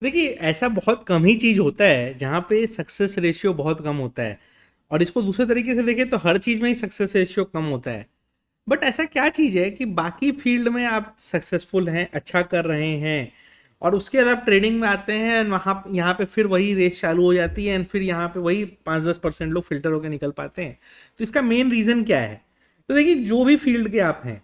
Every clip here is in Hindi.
देखिए, ऐसा बहुत कम ही चीज़ होता है जहाँ पे सक्सेस रेशियो बहुत कम होता है, और इसको दूसरे तरीके से देखें तो हर चीज़ में ही सक्सेस रेशियो कम होता है। बट ऐसा क्या चीज़ है कि बाकी फील्ड में आप सक्सेसफुल हैं, अच्छा कर रहे हैं, और उसके बाद आप ट्रेडिंग में आते हैं और वहाँ यहाँ पे फिर वही रेस चालू हो जाती है, एंड फिर यहाँ पे वही 5-10% लोग फिल्टर होकर निकल पाते हैं। तो इसका मेन रीज़न क्या है? तो देखिए, जो भी फील्ड के आप हैं,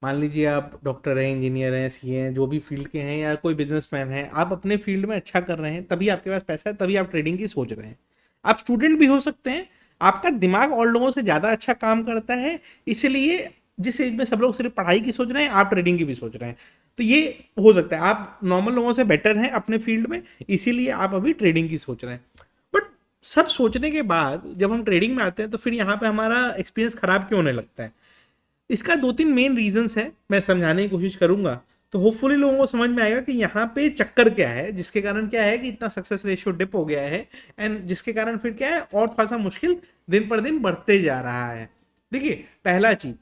मान लीजिए आप डॉक्टर हैं, इंजीनियर हैं, सीए हैं, जो भी फील्ड के हैं, या कोई बिजनेसमैन है, आप अपने फील्ड में अच्छा कर रहे हैं, तभी आपके पास पैसा है, तभी आप ट्रेडिंग की सोच रहे हैं। आप स्टूडेंट भी हो सकते हैं, आपका दिमाग और लोगों से ज़्यादा अच्छा काम करता है, इसलिए जिस एज में सब लोग सिर्फ पढ़ाई की सोच रहे हैं, आप ट्रेडिंग की भी सोच रहे हैं। तो ये हो सकता है आप नॉर्मल लोगों से बेटर हैं अपने फील्ड में, इसीलिए आप अभी ट्रेडिंग की सोच रहे हैं। बट सब सोचने के बाद जब हम ट्रेडिंग में आते हैं तो फिर यहाँ पे हमारा एक्सपीरियंस खराब क्यों होने लगता है? इसका 2-3 मेन रीजंस है, मैं समझाने की कोशिश करूंगा, तो होपफुली लोगों को समझ में आएगा कि यहाँ पे चक्कर क्या है, जिसके कारण क्या है कि इतना सक्सेस रेशियो डिप हो गया है, एंड जिसके कारण फिर क्या है, और थोड़ा सा मुश्किल दिन पर दिन बढ़ते जा रहा है। देखिए, पहला चीज,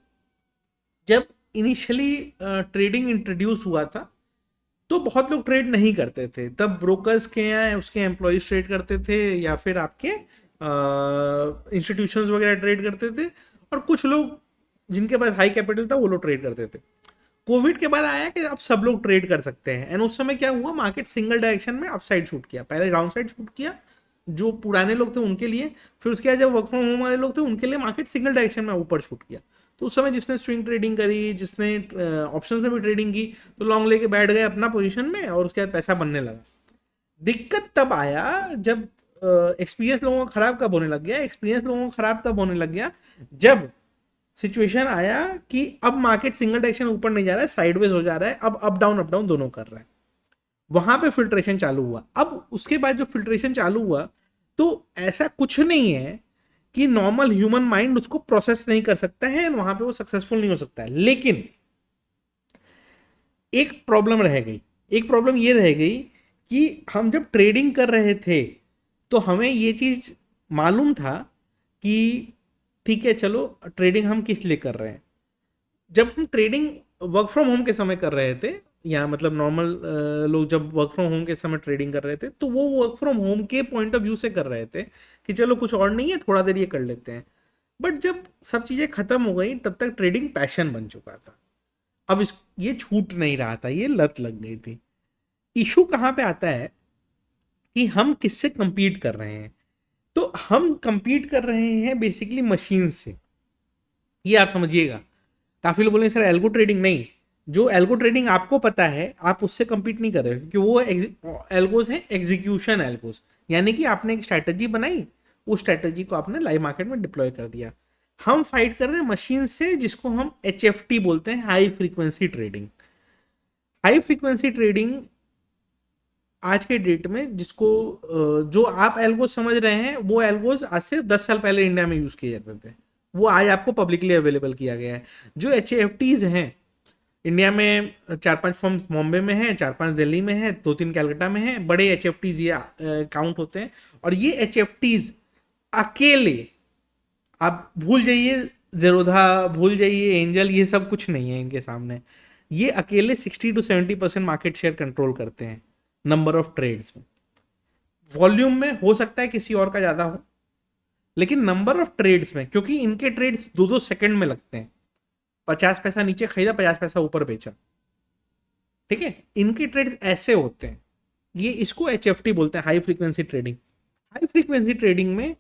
जब इनिशियली ट्रेडिंग इंट्रोड्यूस हुआ था तो बहुत लोग ट्रेड नहीं करते थे, तब ब्रोकर्स के या उसके एम्प्लॉयज ट्रेड करते थे, या फिर आपके इंस्टीट्यूशंस वगैरह ट्रेड करते थे, और कुछ लोग जिनके पास हाई कैपिटल था वो लोग ट्रेड करते थे। कोविड के बाद आया कि अब सब लोग ट्रेड कर सकते हैं, एंड उस समय क्या हुआ, मार्केट सिंगल डायरेक्शन में अपसाइड शूट किया, पहले डाउन साइड शूट किया जो पुराने लोग थे उनके लिए, फिर उसके बाद जब वर्क फ्रॉम होम वाले लोग थे उनके लिए मार्केट सिंगल डायरेक्शन में ऊपर शूट किया। तो उस समय जिसने स्विंग ट्रेडिंग करी, जिसने ऑप्शंस में भी ट्रेडिंग की, तो लॉन्ग लेके बैठ गए अपना पोजीशन में, और उसके बाद पैसा बनने लगा। दिक्कत तब आया जब एक्सपीरियंस लोगों का खराब कब होने लग गया, एक्सपीरियंस लोगों का खराब तब होने लग गया जब सिचुएशन आया कि अब मार्केट सिंगल डायरेक्शन ऊपर नहीं जा रहा है, साइडवेज हो जा रहा है, अब अप डाउन दोनों कर रहा है। वहां पे फिल्ट्रेशन चालू हुआ। अब उसके बाद जो फिल्ट्रेशन चालू हुआ, तो ऐसा कुछ नहीं है कि नॉर्मल ह्यूमन माइंड उसको प्रोसेस नहीं कर सकता है, वहां पे वो सक्सेसफुल नहीं हो सकता है। लेकिन एक प्रॉब्लम रह गई, एक प्रॉब्लम ये रह गई कि हम जब ट्रेडिंग कर रहे थे तो हमें ये चीज़ मालूम था कि ठीक है, चलो ट्रेडिंग हम किस लिए कर रहे हैं। जब हम ट्रेडिंग वर्क फ्रॉम होम के समय कर रहे थे, या मतलब नॉर्मल लोग जब वर्क फ्रॉम होम के समय ट्रेडिंग कर रहे थे, तो वो वर्क फ्रॉम होम के पॉइंट ऑफ व्यू से कर रहे थे कि चलो कुछ और नहीं है, थोड़ा देर ये कर लेते हैं। बट जब सब चीज़ें खत्म हो गई, तब तक ट्रेडिंग पैशन बन चुका था। अब इस ये छूट नहीं रहा था, ये लत लग गई थी। इशू कहाँ पे आता है कि हम किससे compete कर रहे हैं। तो हम compete कर रहे हैं बेसिकली मशीन से, ये आप समझिएगा। काफ़ी लोग बोलेंगे सर एल्गो ट्रेडिंग नहीं, जो एल्गो ट्रेडिंग आपको पता है आप उससे compete नहीं कर रहे, क्योंकि वो एल्गोज हैं एग्जीक्यूशन एल्गोज, यानी कि आपने एक स्ट्रैटेजी बनाई, उस स्ट्रैटेजी को आपने लाइव मार्केट में डिप्लॉय कर दिया। हम फाइट कर रहे हैं मशीन से, जिसको हम HFT बोलते हैं, high frequency trading. High frequency trading आज के डेट में जिसको जो आप एल्गोज समझ रहे हैं, वो एल्गोज आज से 10 साल पहले इंडिया में यूज किए जाते थे, वो आज आपको पब्लिकली अवेलेबल किया गया है। जो HFTs हैं इंडिया में, 4-5 फॉर्म्स बॉम्बे में है, 4-5 दिल्ली में है, 2-3 कैलकाटा में है, बड़े HFTs ये काउंट होते हैं। और ये HFTs अकेले, आप भूल जाइए जेरोधा, भूल जाइए एंजल, ये सब कुछ नहीं है इनके सामने। ये अकेले 60-70% मार्केट शेयर कंट्रोल करते हैं नंबर ऑफ ट्रेड्स में। वॉल्यूम में हो सकता है किसी और का ज़्यादा हो, लेकिन नंबर ऑफ ट्रेड्स में, क्योंकि इनके ट्रेड्स 2-2 सेकंड में लगते हैं, 50 पैसा नीचे खरीदा, 50 पैसा ऊपर बेचा, ठीक है, इनके ट्रेड्स ऐसे होते हैं। ये इसको HFT बोलते हैं, high frequency trading. High frequency trading में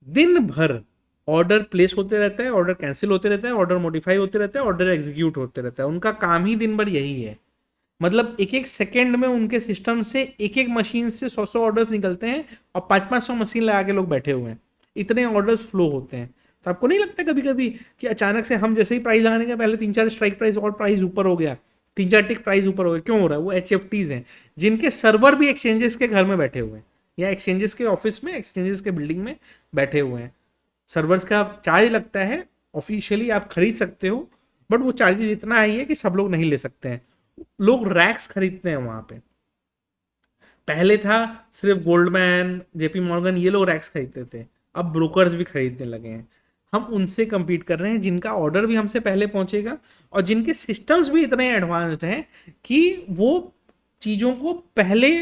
दिन भर ऑर्डर प्लेस होते रहता है, ऑर्डर कैंसिल होते रहता है, ऑर्डर मॉडिफाई होते रहता है, ऑर्डर एग्जीक्यूट होते रहता है। उनका काम ही दिन भर यही है। मतलब एक एक सेकंड में उनके सिस्टम से एक एक मशीन से 100-100 ऑर्डर्स निकलते हैं, और 500-500 मशीन लगा के लोग बैठे हुए हैं, इतने ऑर्डर्स फ्लो होते हैं। तो आपको नहीं लगता कभी कभी कि अचानक से हम जैसे ही प्राइस लगाने के पहले 3-4 स्ट्राइक प्राइस और प्राइस ऊपर हो गया, 3-4 टिक प्राइस ऊपर हो गया? क्यों हो रहा है? वो HFTs हैं, जिनके सर्वर भी एक्सचेंजेस के घर में बैठे हुए हैं, या एक्सचेंजेस के ऑफिस में, एक्सचेंजेस के बिल्डिंग में बैठे हुए हैं। सर्वर्स का चार्ज लगता है, ऑफिशियली आप खरीद सकते हो, बट वो चार्जेस इतना हाई है कि सब लोग नहीं ले सकते हैं। लोग रैक्स खरीदते हैं वहां पे। पहले था सिर्फ गोल्डमैन, JP मॉर्गन, ये लोग रैक्स खरीदते थे, अब ब्रोकर्स भी खरीदने लगे हैं। हम उनसे compete कर रहे हैं जिनका ऑर्डर भी हमसे पहले पहुंचेगा, और जिनके सिस्टम्स भी इतने एडवांस्ड हैं कि वो चीज़ों को पहले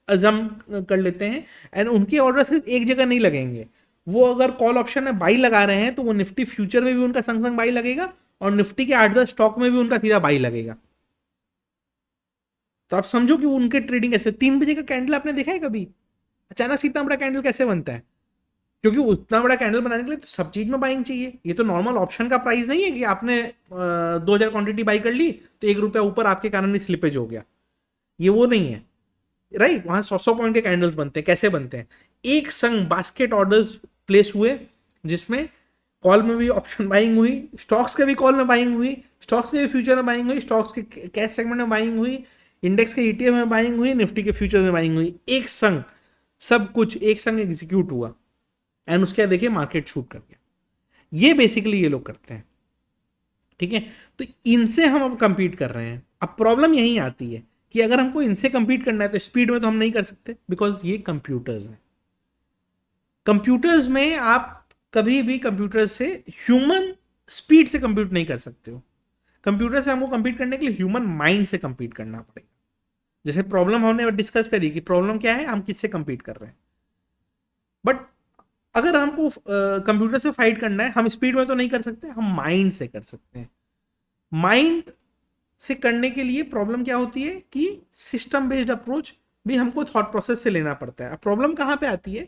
अजम कर लेते हैं, एंड उनके ऑर्डर सिर्फ एक जगह नहीं लगेंगे। वो अगर कॉल ऑप्शन में बाई लगा रहे हैं तो वो निफ्टी फ्यूचर में भी उनका संग संग बाई लगेगा, और निफ्टी के 8-10 स्टॉक में भी उनका सीधा बाई लगेगा। तो आप समझो कि उनके ट्रेडिंग ऐसे 3 बजे का कैंडल आपने देखा है कभी? अचानक से इतना बड़ा कैंडल कैसे बनता है? क्योंकि उतना बड़ा कैंडल बनाने के लिए तो सब चीज में बाइंग चाहिए। ये तो नॉर्मल ऑप्शन का प्राइस नहीं है कि आपने 2000 क्वांटिटी बाई कर ली तो ₹1 ऊपर आपके कारण ही स्लिपेज हो गया। ये वो नहीं है, राइट? वहां 100 पॉइंट के कैंडल्स बनते हैं। कैसे बनते हैं? एक संग बास्केट ऑर्डर्स प्लेस हुए, जिसमें कॉल में भी ऑप्शन बाइंग हुई, स्टॉक्स के भी कॉल में बाइंग हुई, स्टॉक्स के भी फ्यूचर में बाइंग हुई, स्टॉक्स के कैश सेगमेंट में बाइंग हुई, इंडेक्स के ईटीएफ में बाइंग हुई, निफ्टी के फ्यूचर में बाइंग हुई। एक संग सब कुछ एक संग एग्जीक्यूट हुआ, एंड उसके बाद देखिए मार्केट शूट कर गया। ये बेसिकली ये लोग करते हैं, ठीक है? तो इनसे हम अब कंपीट कर रहे हैं। अब प्रॉब्लम यही आती है कि अगर हमको इनसे कंपीट करना है तो स्पीड में तो हम नहीं कर सकते, बिकॉज ये कंप्यूटर्स हैं। कंप्यूटर्स में आप कभी भी कंप्यूटर से ह्यूमन स्पीड से कंप्यूट नहीं कर सकते हो। कंप्यूटर से हमको कंपीट करने के लिए ह्यूमन माइंड से कंपीट करना पड़ेगा। जैसे प्रॉब्लम हमने डिस्कस करी कि प्रॉब्लम क्या है, हम किससे कंपीट कर रहे हैं। बट अगर हमको कंप्यूटर से फाइट करना है, हम स्पीड में तो नहीं कर सकते, हम माइंड से कर सकते हैं। माइंड से करने के लिए प्रॉब्लम क्या होती है कि सिस्टम बेस्ड अप्रोच भी हमको थॉट प्रोसेस से लेना पड़ता है। अब प्रॉब्लम कहाँ पे आती है?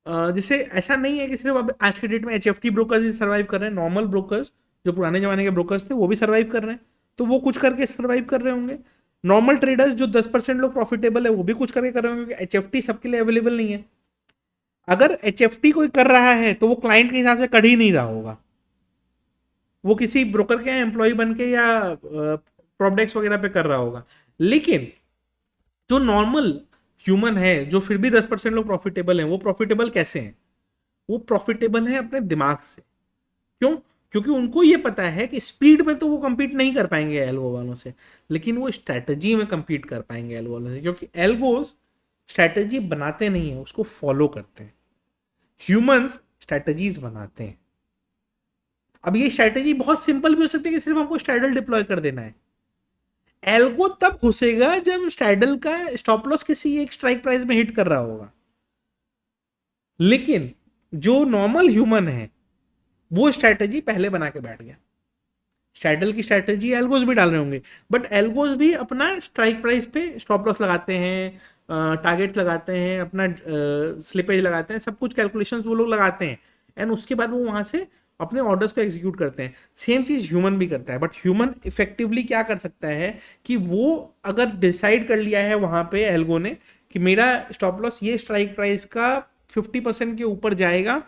जैसे ऐसा नहीं है कि सिर्फ अब आज के डेट में HFT ब्रोकर्स ही सर्वाइव कर रहे हैं। नॉर्मल ब्रोकर्स जो पुराने जमाने के ब्रोकर्स थे वो भी सर्वाइव कर रहे हैं, तो वो कुछ करके सर्वाइव कर रहे होंगे। नॉर्मल ट्रेडर्स जो 10% लोग प्रॉफिटेबल है वो भी कुछ करके कर रहे होंगे, क्योंकि HFT सबके लिए अवेलेबल नहीं है। अगर HFT कोई कर रहा है तो वो क्लाइंट के हिसाब से कर ही नहीं रहा होगा, वो किसी ब्रोकर के एम्प्लॉय बन के या प्रोडक्ट्स वगैरह पे कर रहा होगा। लेकिन जो नॉर्मल ह्यूमन है, जो फिर भी 10% लोग प्रॉफिटेबल हैं, वो प्रॉफिटेबल कैसे हैं? वो प्रॉफिटेबल है अपने दिमाग से। क्यों? क्योंकि उनको ये पता है कि स्पीड में तो वो compete नहीं कर पाएंगे एल्गो वालों से, लेकिन वो स्ट्रैटेजी में compete कर पाएंगे एल्गो वालों से, क्योंकि एल्गोज स्ट्रैटेजी बनाते नहीं है, उसको फॉलो करते हैं। ह्यूमंस स्ट्रैटेजीज बनाते हैं। अब ये स्ट्रैटेजी बहुत सिंपल भी हो सकती है कि सिर्फ हमको स्ट्रैडल डिप्लॉय कर देना है। एल्गो तब घुसेगा जब स्ट्रैडल का स्टॉप लॉस किसी एक स्ट्राइक प्राइस में हिट कर रहा होगा। लेकिन जो नॉर्मल ह्यूमन है वो स्ट्रैटेजी पहले बना के बैठ गया। स्ट्रैडल की स्ट्रैटेजी एल्गोज भी डाल रहे होंगे, बट एल्गोज भी अपना स्ट्राइक प्राइस पे स्टॉप लॉस लगाते हैं, टारगेट्स लगाते हैं, अपना स्लिपेज लगाते हैं, सब कुछ कैलकुलेशंस वो लोग लगाते हैं, एंड उसके बाद वो वहां से अपने ऑर्डर्स को एग्जीक्यूट करते हैं। सेम चीज ह्यूमन भी करता है, बट ह्यूमन इफेक्टिवली क्या कर सकता है कि वो अगर डिसाइड कर लिया है वहां पे एल्गो ने कि मेरा स्टॉप लॉस ये स्ट्राइक प्राइस का 50% के ऊपर जाएगा,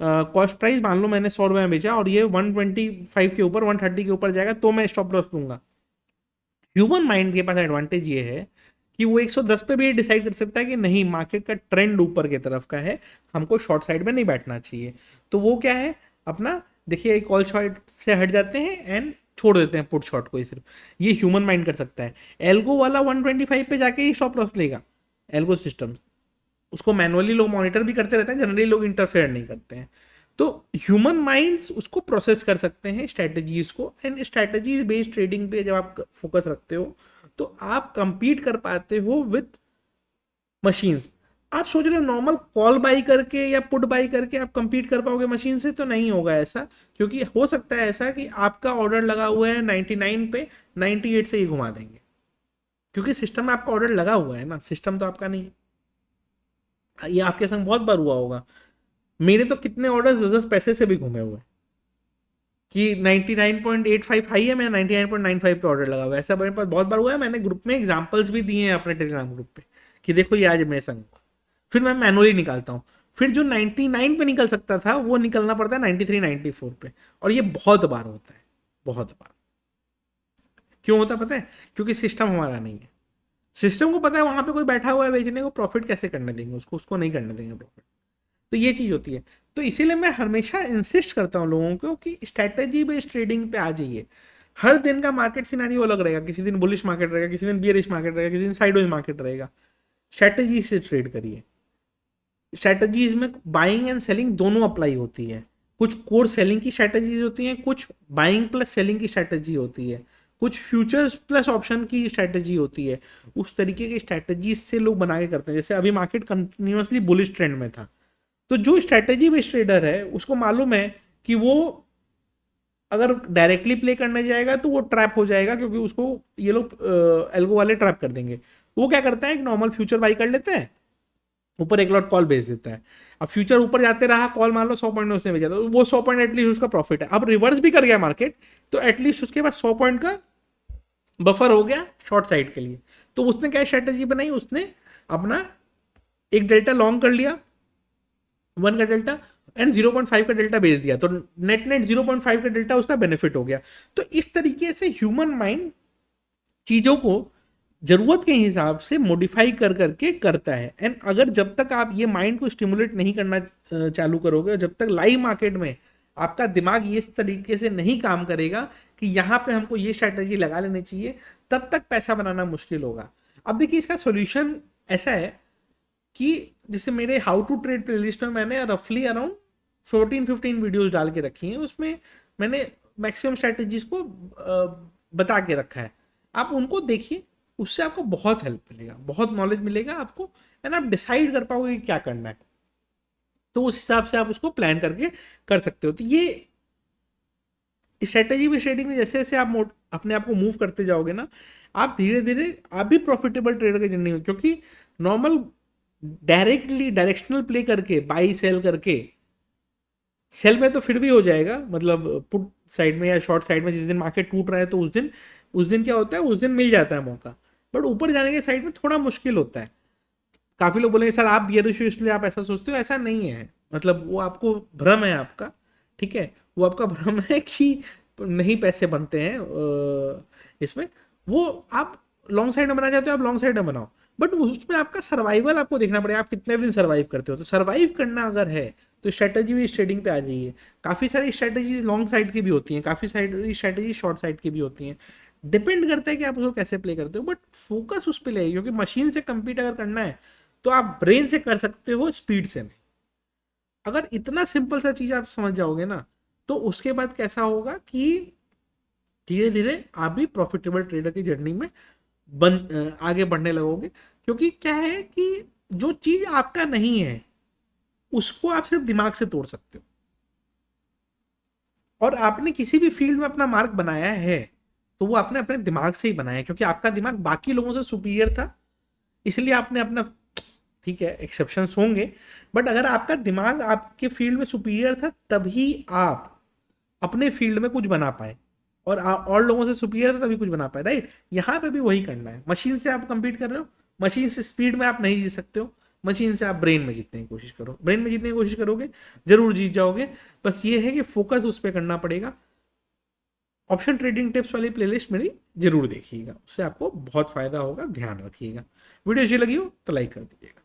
कॉस्ट प्राइस मान लो मैंने ₹100 में बेचा और ये 125 के ऊपर 130 के ऊपर जाएगा तो मैं स्टॉप लॉस दूंगा। ह्यूमन माइंड के पास एडवांटेज ये है कि वो 110 पे भी डिसाइड कर सकता है कि नहीं, मार्केट का ट्रेंड ऊपर की तरफ का है, हमको शॉर्ट साइड में नहीं बैठना चाहिए। तो वो क्या है, अपना देखिए कॉल शॉर्ट से हट जाते हैं एंड छोड़ देते हैं पुट शॉर्ट को ही। सिर्फ ये ह्यूमन माइंड कर सकता है। एल्गो वाला 125 पे जाके ही स्टॉप लॉस लेगा। एल्गो सिस्टम उसको मैनुअली लोग मॉनिटर भी करते रहते हैं, जनरली लोग इंटरफेयर नहीं करते हैं। तो ह्यूमन माइंड्स उसको प्रोसेस कर सकते हैं स्ट्रैटेजीज को, एंड स्ट्रैटेजीज बेस्ड ट्रेडिंग पे जब आप फोकस रखते हो तो आप कंपीट कर पाते हो विद मशीन्स। आप सोच रहे हो नॉर्मल कॉल बाई करके या पुट बाई करके आप कंपीट कर पाओगे मशीन से? तो नहीं होगा ऐसा, क्योंकि हो सकता है ऐसा कि आपका ऑर्डर लगा हुआ है 99 पे, 98 से ही घुमा देंगे, क्योंकि सिस्टम में आपका ऑर्डर लगा हुआ है ना, सिस्टम तो आपका नहीं। ये आपके संग बहुत बार हुआ होगा। मेरे तो कितने ऑर्डर 10-10 पैसे से भी घूमे हुए कि 99.85 हाई है, मैं 99.95 पे ऑर्डर लगा हुआ है। ऐसा मेरे पास बहुत बार हुआ है। मैंने ग्रुप में एग्जांपल्स भी दिए हैं अपने टेलीग्राम ग्रुप पे कि देखो ये आज मेरे संग। फिर मैं मैनुअली निकालता हूँ, फिर जो 99 पे निकल सकता था वो निकलना पड़ता है 93 94 पे, और ये बहुत बार होता है, बहुत बार। क्यों होता है पता है? क्योंकि सिस्टम हमारा नहीं है। सिस्टम को पता है वहां पे कोई बैठा हुआ है बेचने को, प्रॉफिट कैसे करने देंगे उसको, उसको नहीं करने देंगे प्रॉफिट। तो ये चीज़ होती है। तो इसीलिए मैं हमेशा इंसिस्ट करता हूँ लोगों को कि स्ट्रैटेजी बेस्ड ट्रेडिंग पे आ जाइए। हर दिन का मार्केट सिनेरियो अलग रहेगा, किसी दिन बुलिश मार्केट रहेगा, किसी दिन बियरिश मार्केट रहेगा, किसी दिन साइडवेज मार्केट रहेगा। स्ट्रैटेजी से ट्रेड करिए। स्ट्रैटेजीज में बाइंग एंड सेलिंग दोनों अप्लाई होती है। कुछ कोर सेलिंग की स्ट्रैटेजीज होती हैं, कुछ बाइंग प्लस सेलिंग की स्ट्रैटेजी होती है। कुछ फ्यूचर्स प्लस ऑप्शन की स्ट्रैटेजी होती है, उस तरीके की स्ट्रैटेजी से लोग बना के करते हैं। जैसे अभी मार्केट कंटिन्यूसली बुलिश ट्रेंड में था, तो जो स्ट्रैटेजी बेस्ड ट्रेडर है उसको मालूम है कि वो अगर डायरेक्टली प्ले करने जाएगा तो वो ट्रैप हो जाएगा, क्योंकि उसको ये लोग एल्गो वाले ट्रैप कर देंगे। वो क्या करता है, एक नॉर्मल फ्यूचर बाई कर लेता है, ऊपर एक लॉट कॉल भेज देता है। अब फ्यूचर ऊपर जाते रहा, कॉल मान लो 100 पॉइंट उसने भेजा, तो वो 100 पॉइंट एटलीस्ट उसका प्रॉफिट है। अब रिवर्स भी कर गया मार्केट, तो एटलीस्ट उसके पास 100 पॉइंट का बफर हो गया शॉर्ट साइड के लिए। तो उसने क्या स्ट्रेटेजी बनाई, उसने अपना एक डेल्टा लॉन्ग कर लिया, 1 का डेल्टा एंड 0.5 का डेल्टा भेज दिया, तो नेट नेट 0.5 का डेल्टा उसका बेनिफिट हो गया। तो इस तरीके से ह्यूमन माइंड चीज़ों को जरूरत के हिसाब से मॉडिफाई कर करके करता है। एंड अगर जब तक आप ये माइंड को स्टिमुलेट नहीं करना चालू करोगे, जब तक लाइव मार्केट में आपका दिमाग ये इस तरीके से नहीं काम करेगा कि यहाँ पे हमको ये स्ट्रैटेजी लगा लेनी चाहिए, तब तक पैसा बनाना मुश्किल होगा। अब देखिए इसका सोल्यूशन ऐसा है कि जैसे मेरे हाउ टू ट्रेड प्लेलिस्ट में मैंने रफली अराउंड 14-15 वीडियोस डाल के रखी हैं, उसमें मैंने मैक्सिमम स्ट्रैटेजीज को बता के रखा है। आप उनको देखिए, उससे आपको बहुत हेल्प मिलेगा, बहुत नॉलेज मिलेगा आपको, एंड आप डिसाइड कर पाओगे कि क्या करना है। तो उस हिसाब से आप उसको प्लान करके कर सकते हो। तो ये स्ट्रेटेजी भी ट्रेडिंग में जैसे जैसे आप अपने आप को मूव करते जाओगे ना, आप धीरे धीरे आप भी प्रॉफिटेबल ट्रेडर की जर्नी हो। क्योंकि नॉर्मल डायरेक्टली डायरेक्शनल प्ले करके, बाई सेल करके, सेल में तो फिर भी हो जाएगा, मतलब पुट साइड में या शॉर्ट साइड में जिस दिन मार्केट टूट रहा है तो उस दिन क्या होता है, उस दिन मिल जाता है मौका। बट ऊपर जाने के साइड में थोड़ा मुश्किल होता है। काफ़ी लोग बोलेंगे सर आप बियरिश हो इसलिए आप ऐसा सोचते हो, ऐसा नहीं है। मतलब वो आपको भ्रम है आपका, ठीक है, वो आपका भ्रम है कि नहीं पैसे बनते हैं इसमें। वो आप लॉन्ग साइड में बनाना चाहते हो, आप लॉन्ग साइड में बनाओ, बट उसमें आपका सर्वाइवल आपको देखना पड़ेगा, आप कितने दिन सर्वाइव करते हो। तो सर्वाइव करना अगर है तो स्ट्रैटेजी भी ट्रेडिंग पे आ जाइए। काफ़ी सारी स्ट्रैटेजी लॉन्ग साइड की भी होती हैं, काफ़ी सारी स्ट्रैटेजी शॉर्ट साइड की भी होती हैं। डिपेंड करता है कि आप उसको कैसे प्ले करते हो, बट फोकस उस पर ले, क्योंकि मशीन से कम्पीट अगर करना है तो आप ब्रेन से कर सकते हो, स्पीड से नहीं। अगर इतना सिंपल सा चीज़ आप समझ जाओगे ना, तो उसके बाद कैसा होगा कि धीरे धीरे आप भी प्रॉफिटेबल ट्रेडर की जर्नी में आगे बढ़ने लगोगे। क्योंकि क्या है कि जो चीज़ आपका नहीं है उसको आप सिर्फ दिमाग से तोड़ सकते हो। और आपने किसी भी फील्ड में अपना मार्क बनाया है तो वो आपने अपने दिमाग से ही बनाया है, क्योंकि आपका दिमाग बाकी लोगों से सुपीरियर था, इसलिए आपने अपना, ठीक है एक्सेप्शंस होंगे, बट अगर आपका दिमाग आपके फील्ड में सुपीरियर था तभी आप अपने फील्ड में कुछ बना पाए, और लोगों से सुपीरियर था तभी कुछ बना पाए, राइट। यहाँ पे भी वही करना है। मशीन से आप कंपीट कर रहे हो, मशीन से स्पीड में आप नहीं जीत सकते हो, मशीन से आप ब्रेन में जीतने की कोशिश करो। ब्रेन में जीतने की कोशिश करोगे जरूर जीत जाओगे, बस ये है कि फोकस उस पर करना पड़ेगा। ऑप्शन ट्रेडिंग टिप्स वाली प्लेलिस्ट मेरी जरूर देखिएगा, उससे आपको बहुत फायदा होगा, ध्यान रखिएगा। वीडियो अच्छी लगी हो तो लाइक कर दीजिएगा।